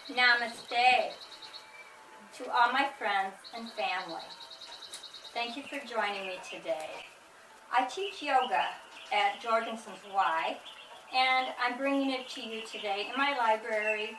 Namaste to all my friends and family. Thank you for joining me today. I teach yoga at Jorgensen's Y, and I'm bringing it to you today in my library.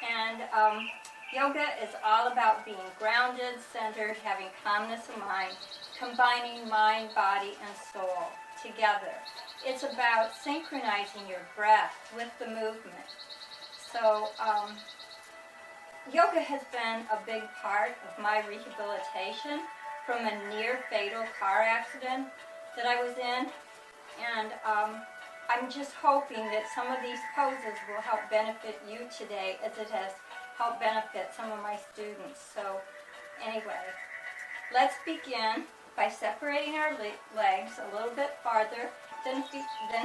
And yoga is all about being grounded, centered, having calmness of mind, combining mind, body, and soul together. It's about synchronizing your breath with the movement. So yoga has been a big part of my rehabilitation from a near-fatal car accident that I was in. And I'm just hoping that some of these poses will help benefit you today as it has helped benefit some of my students. So anyway, let's begin by separating our legs a little bit farther than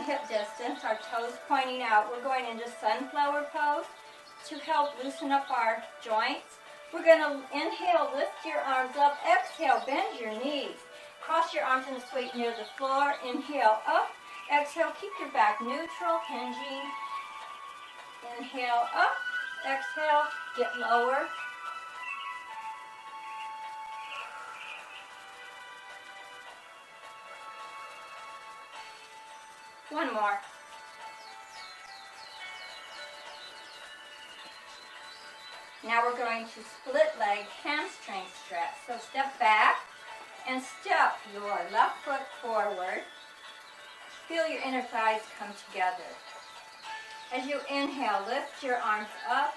hip distance, our toes pointing out. We're going into sunflower pose to help loosen up our joints. We're going to inhale, lift your arms up, exhale, bend your knees. Cross your arms in a sweep near the floor, inhale up, exhale, keep your back neutral, hinging. Inhale up, exhale, get lower. One more. Now we're going to split leg hamstring stretch. So step back and step your left foot forward. Feel your inner thighs come together. As you inhale, lift your arms up.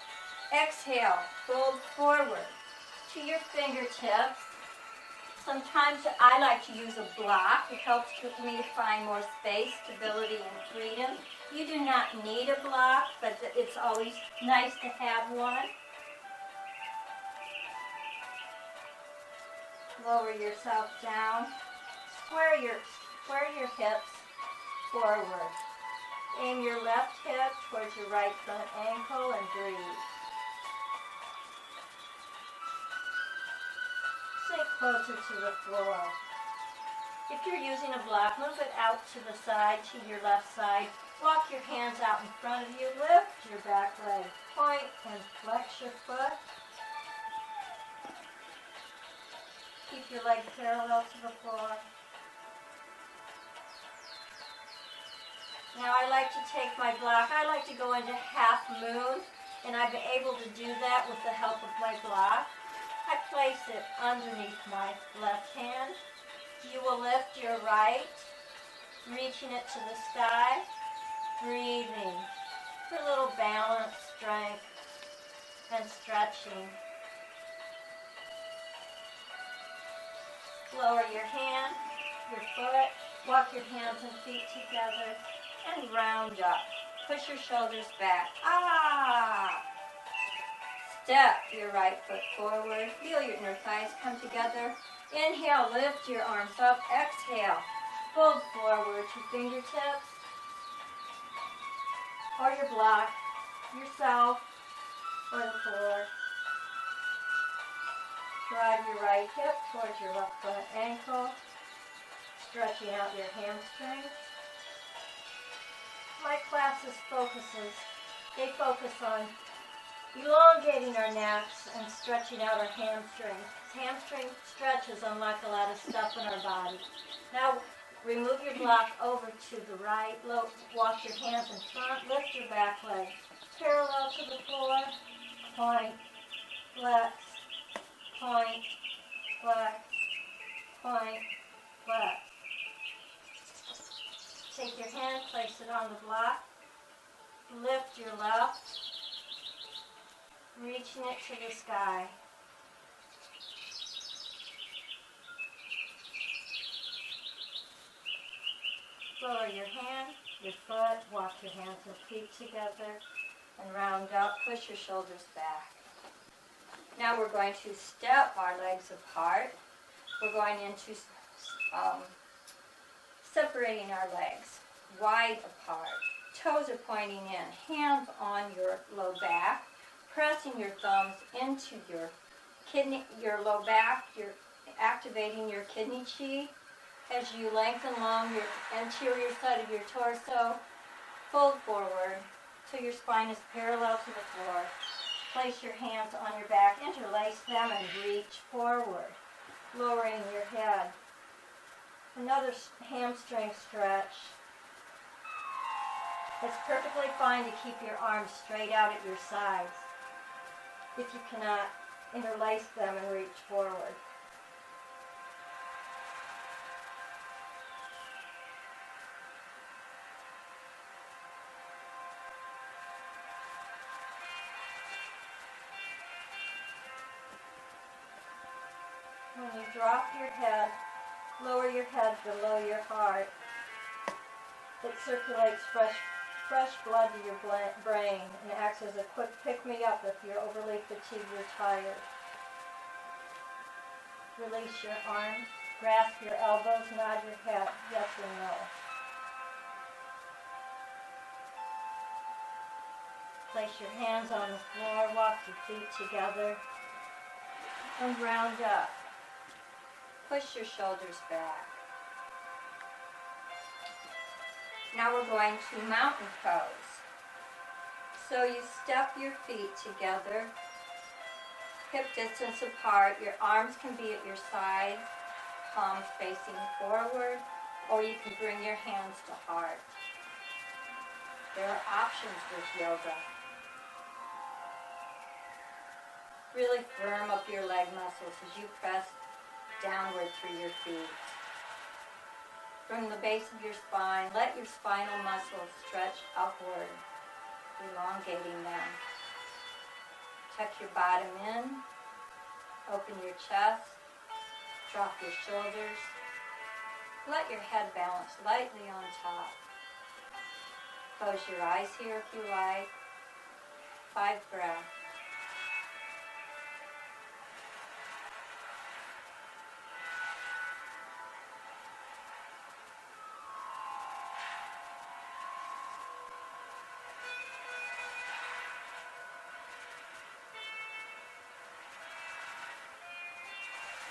Exhale, fold forward to your fingertips. Sometimes I like to use a block. It helps me to find more space, stability, and freedom. You do not need a block, but it's always nice to have one. Lower yourself down. Square your hips forward. Aim your left hip towards your right front ankle and breathe. Sink closer to the floor. If you're using a block, move it out to the side, to your left side. Walk your hands out in front of you. Lift your back leg. Point and flex your foot. Keep your leg parallel to the floor. Now I like to take my block. I like to go into half moon, and I've been able to do that with the help of my block. I place it underneath my left hand. You will lift your right, reaching it to the sky, breathing for a little balance, strength, and stretching. Lower your hand, your foot, walk your hands and feet together, and round up. Push your shoulders back. Step your right foot forward. Feel your inner thighs come together. Inhale, lift your arms up. Exhale, fold forward to fingertips or your block, yourself, or the floor. Drive your right hip towards your left front ankle, stretching out your hamstrings. My classes they focus on elongating our necks and stretching out our hamstrings. Hamstring stretches unlock a lot of stuff in our body. Now remove your block over to the right, walk your hands in front, lift your back leg parallel to the floor, point, flex, point, flex, point, flex. Take your hand, place it on the block, lift your left, reaching it to the sky. Lower your hand, your foot, walk your hands and feet together, and round up, push your shoulders back. Now we're going to step our legs apart. We're going into separating our legs wide apart. Toes are pointing in, hands on your low back, pressing your thumbs into your low back. You're activating your kidney chi as you lengthen along your anterior side of your torso. Fold forward till your spine is parallel to the floor. Place your hands on your back, interlace them, and reach forward, lowering your head. Another hamstring stretch. It's perfectly fine to keep your arms straight out at your sides if you cannot interlace them and reach forward. When you drop your head, lower your head below your heart. It circulates fresh blood to your brain and acts as a quick pick-me-up if you're overly fatigued or tired. Release your arms, grasp your elbows, nod your head, yes or no. Place your hands on the floor, walk your feet together, and round up. Push your shoulders back. Now we're going to mountain pose. So you step your feet together, hip distance apart. Your arms can be at your sides, palms facing forward, or you can bring your hands to heart. There are options with yoga. Really firm up your leg muscles as you press downward through your feet. From the base of your spine, let your spinal muscles stretch upward, elongating them. Tuck your bottom in, open your chest, drop your shoulders. Let your head balance lightly on top. Close your eyes here if you like. 5 breaths.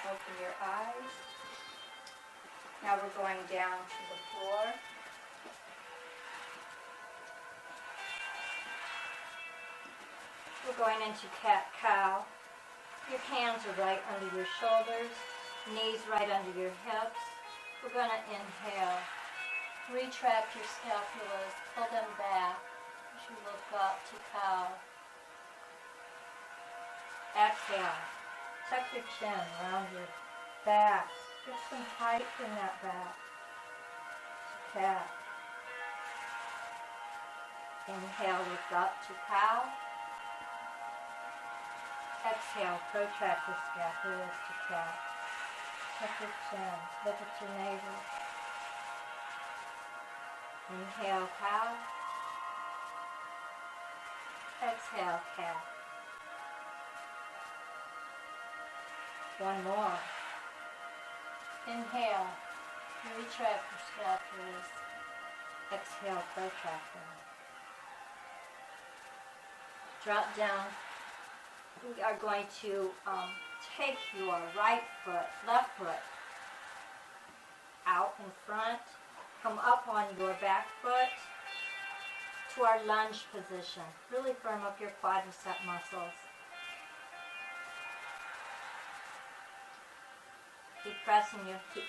Open your eyes. Now we're going down to the floor. We're going into cat-cow. Your hands are right under your shoulders, knees right under your hips. We're going to inhale. Retract your scapulas, pull them back as you look up to cow. Exhale. Tuck your chin around your back. Get some height in that back. Cat. Inhale, look up to cow. Exhale, protract your scapulas to cat. Tuck your chin. Look at your navel. Inhale, cow. Exhale, cat. One more. Inhale. Retract your scapulas. Exhale, protract them. Drop down. We are going to take your right foot, left foot out in front. Come up on your back foot to our lunge position. Really firm up your quadricep muscles. Keep pressing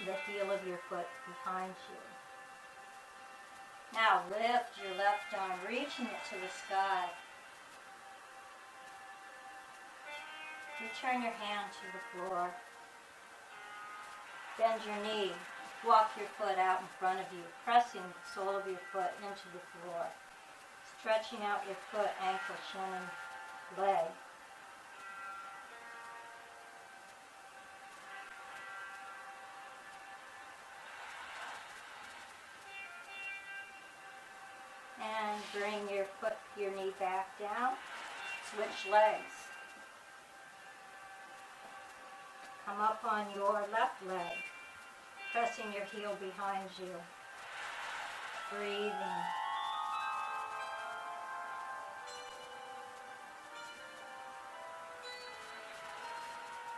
the heel of your foot behind you. Now lift your left arm, reaching it to the sky. Return your hand to the floor. Bend your knee. Walk your foot out in front of you, pressing the sole of your foot into the floor. Stretching out your foot, ankle, shin, and leg. And bring your knee back down. Switch legs. Come up on your left leg, pressing your heel behind you. Breathing.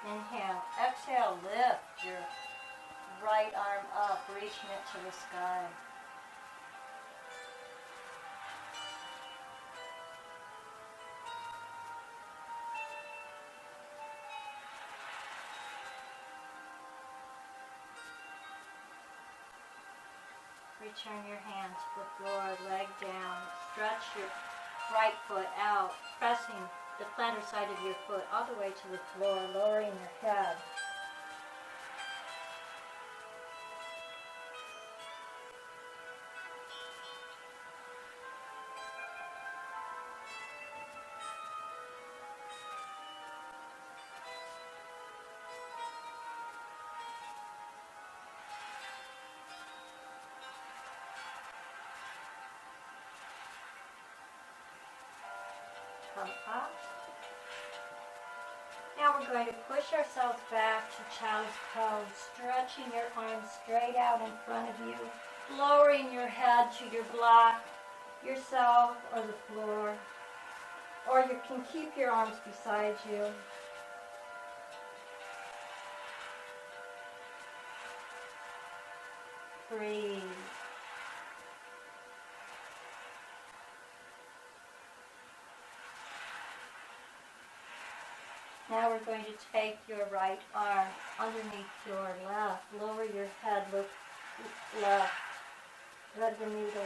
Inhale. Exhale, lift your right arm up, reaching it to the sky. Return your hand to the floor, leg down. Stretch your right foot out, pressing the plantar side of your foot all the way to the floor, lowering your head. Come up. Now we're going to push ourselves back to child's pose, stretching your arms straight out in front of you, lowering your head to your block, yourself, or the floor. Or you can keep your arms beside you. Breathe. Now we're going to take your right arm underneath your left. Lower your head, look left. Thread the needle.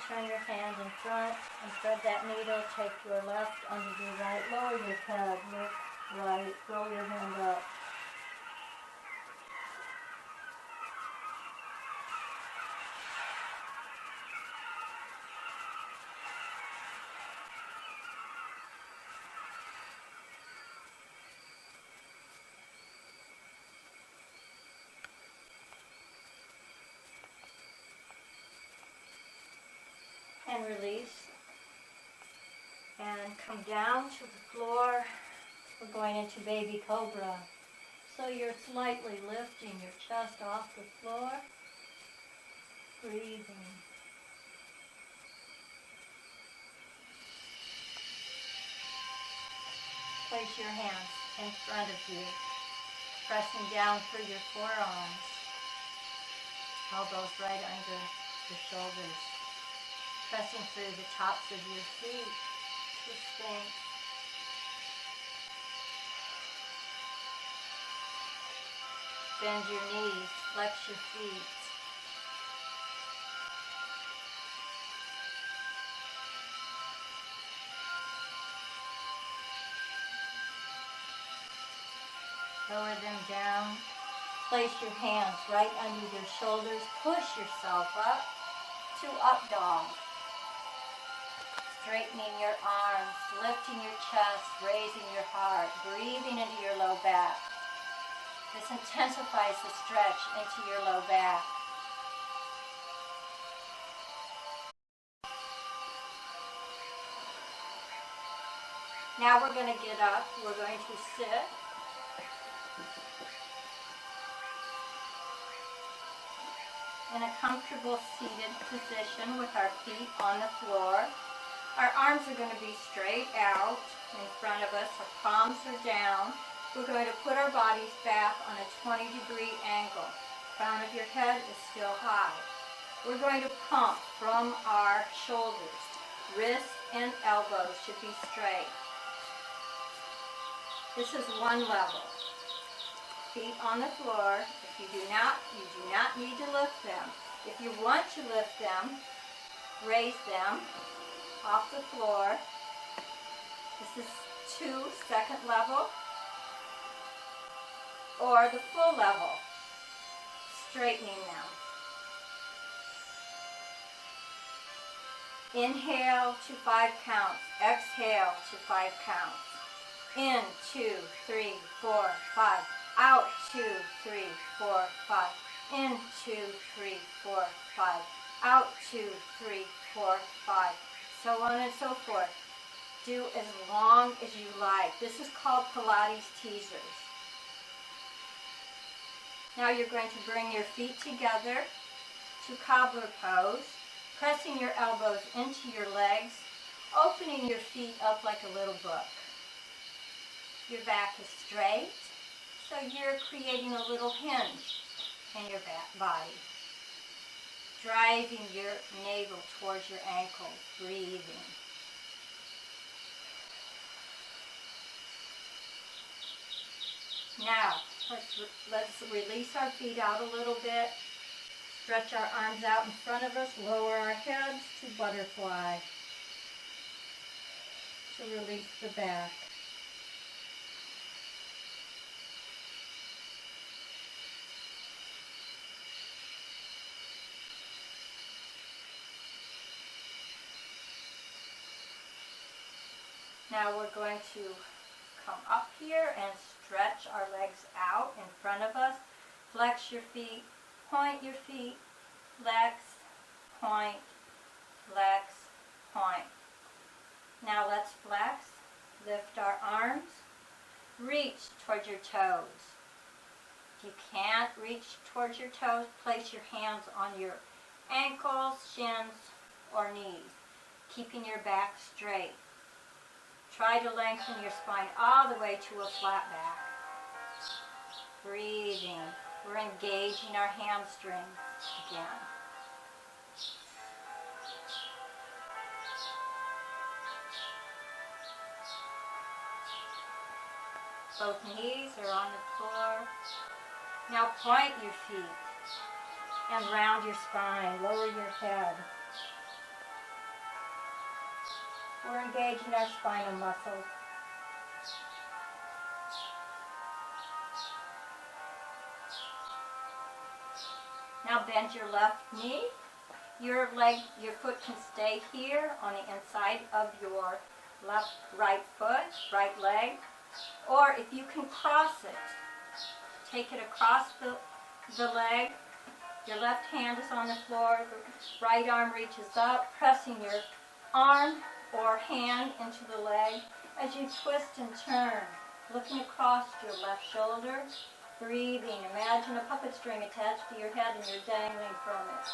Turn your hand in front and thread that needle. Take your left under your right. Lower your head. Look right. Roll your hand up. And release. And come down to the floor. We're going into baby cobra. So you're slightly lifting your chest off the floor. Breathing. Place your hands in front of you, pressing down through your forearms. Elbows right under your shoulders. Pressing through the tops of your feet to sink. Bend your knees, flex your feet. Lower them down. Place your hands right under your shoulders. Push yourself up to up dog. Straightening your arms, lifting your chest, raising your heart, breathing into your low back. This intensifies the stretch into your low back. Now we're going to get up. We're going to sit. In a comfortable seated position with our feet on the floor. Our arms are going to be straight out in front of us. Our palms are down. We're going to put our bodies back on a 20-degree angle. Crown of your head is still high. We're going to pump from our shoulders. Wrists and elbows should be straight. This is one level. Feet on the floor. If you do not need to lift them. If you want to lift them, raise them off the floor. This is 2, second level, or the full level, straightening them. Inhale to 5 counts, exhale to 5 counts. In, 2, 3, 4, 5. Out, 2, 3, 4, 5. In, 2, 3, 4, 5. Out, 2, 3, 4, 5. So on and so forth. Do as long as you like. This is called Pilates teasers. Now you're going to bring your feet together to cobbler pose, pressing your elbows into your legs, opening your feet up like a little book. Your back is straight, so you're creating a little hinge in your back body. driving your navel towards your ankle, breathing. Now, let's release our feet out a little bit. Stretch our arms out in front of us, lower our heads to butterfly. To release the back. Now we're going to come up here and stretch our legs out in front of us. Flex your feet, point your feet, flex, point, flex, point. Now let's flex, lift our arms, reach towards your toes. If you can't reach towards your toes, place your hands on your ankles, shins, or knees, keeping your back straight. Try to lengthen your spine all the way to a flat back. Breathing. We're engaging our hamstring again. Both knees are on the floor. Now point your feet and round your spine. Lower your head. We're engaging our spinal muscles. Now bend your left knee. Your foot can stay here on the inside of your right foot, right leg. Or if you can cross it, take it across the leg. Your left hand is on the floor. The right arm reaches up, pressing your arm or hand into the leg as you twist and turn, looking across your left shoulder, breathing. Imagine a puppet string attached to your head and you're dangling from it,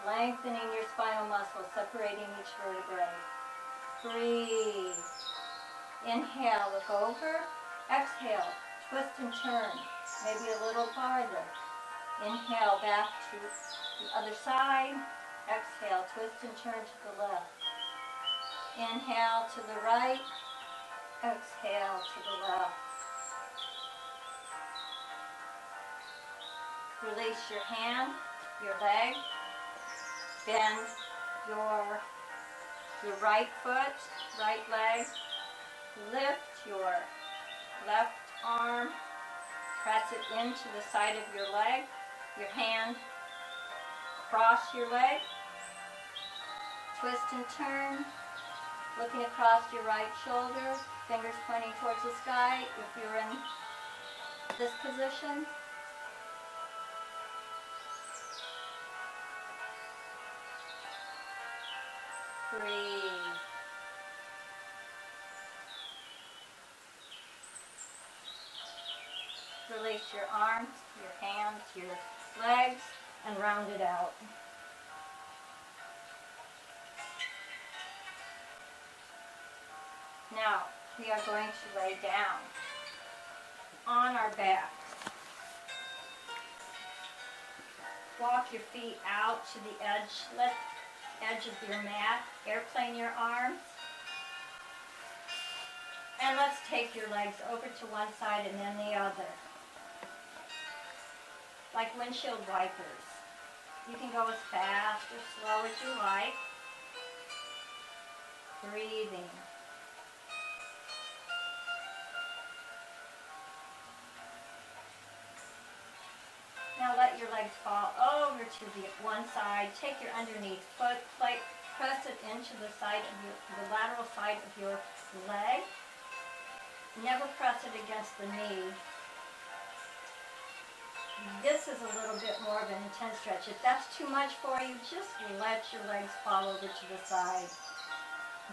lengthening your spinal muscles, separating each vertebrae. Breathe. Inhale, look over. Exhale, twist and turn, maybe a little farther. Inhale, back to the other side. Exhale, twist and turn to the left. Inhale to the right, exhale to the left. Release your hand, your leg. Bend your right foot, right leg. Lift your left arm. Press it into the side of your leg. Your hand, cross your leg. Twist and turn. Looking across your right shoulder, fingers pointing towards the sky if you're in this position. Breathe. Release your arms, your hands, your legs, and round it out. Now, we are going to lay down on our backs. Walk your feet out to the edge of your mat. Airplane your arms. And let's take your legs over to one side and then the other. Like windshield wipers. You can go as fast or slow as you like. Breathing. Now let your legs fall over to the one side. Take your underneath foot, press it into the lateral side of your leg. Never press it against the knee. This is a little bit more of an intense stretch. If that's too much for you, just let your legs fall over to the side.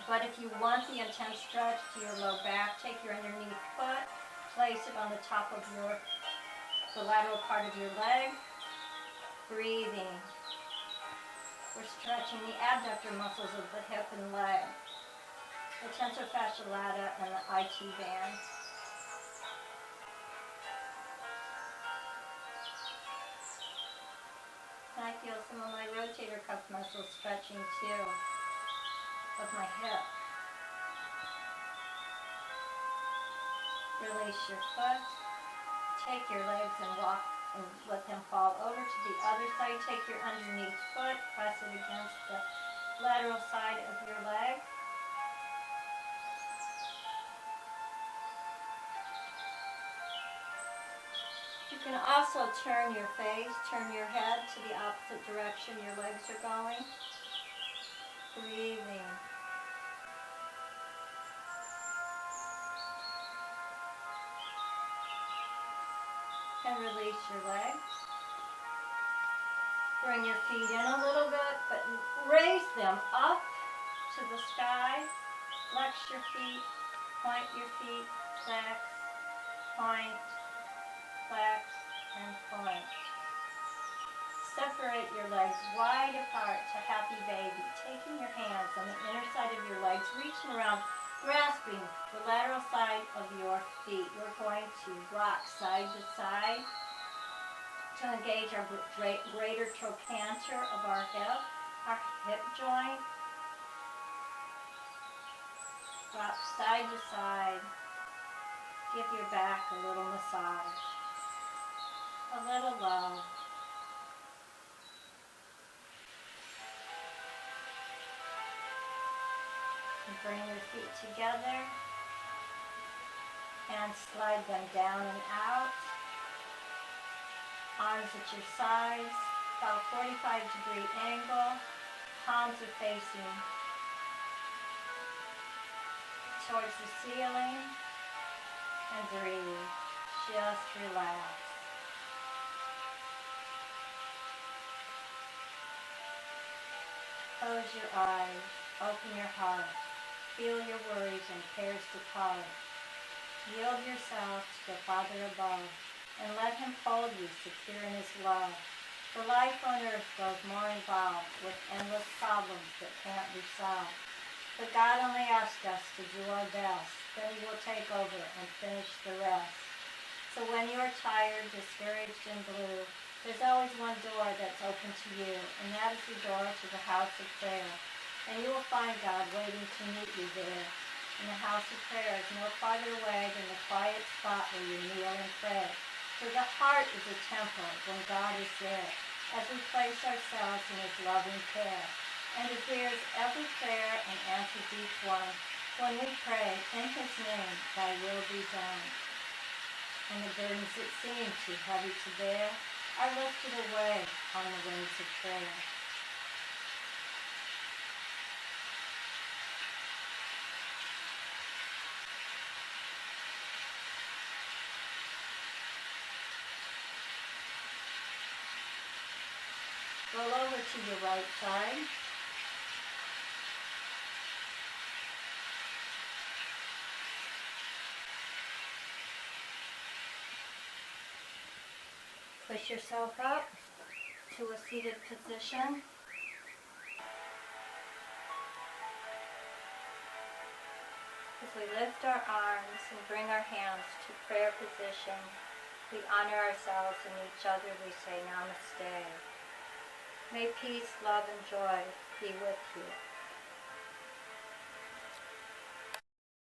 But if you want the intense stretch to your low back, take your underneath foot, place it on the top of the lateral part of your leg. Breathing. We're stretching the abductor muscles of the hip and leg, the tensor fascia lata and the IT band. Now I feel some of my rotator cuff muscles stretching too, of my hip. Release your foot. Take your legs and walk and let them fall over to the other side. Take your underneath foot, press it against the lateral side of your leg. You can also turn your face, turn your head to the opposite direction your legs are going. Breathing. And release your legs. Bring your feet in a little bit, but raise them up to the sky. Flex your feet, point your feet, flex, point, flex, and point. Separate your legs wide apart to happy baby. Taking your hands on the inner side of your legs, reaching around, grasping the lateral side of your feet. We're going to rock side to side to engage our greater trochanter of our hip joint. Rock side to side. Give your back a little massage, a little love. And bring your feet together and slide them down and out. Arms at your sides, about 45-degree angle. Palms are facing towards the ceiling. And breathe. Just relax. Close your eyes. Open your heart. Feel your worries and cares depart. Yield yourself to the Father above, and let Him hold you secure in His love. For life on earth grows more involved with endless problems that can't be solved. But God only asked us to do our best, then He will take over and finish the rest. So when you are tired, discouraged, and blue, there's always one door that's open to you, and that is the door to the house of prayer. And you will find God waiting to meet you there. And the house of prayer is no farther away than the quiet spot where you kneel and pray. For the heart is a temple when God is there, as we place ourselves in His loving care. And He hears every prayer and answers each one when we pray, in His name, Thy will be done. And the burdens that seem too heavy to bear are lifted away on the wings of prayer. Roll over to your right side. Push yourself up to a seated position. As we lift our arms and bring our hands to prayer position, we honor ourselves and each other. We say Namaste. May peace, love, and joy be with you.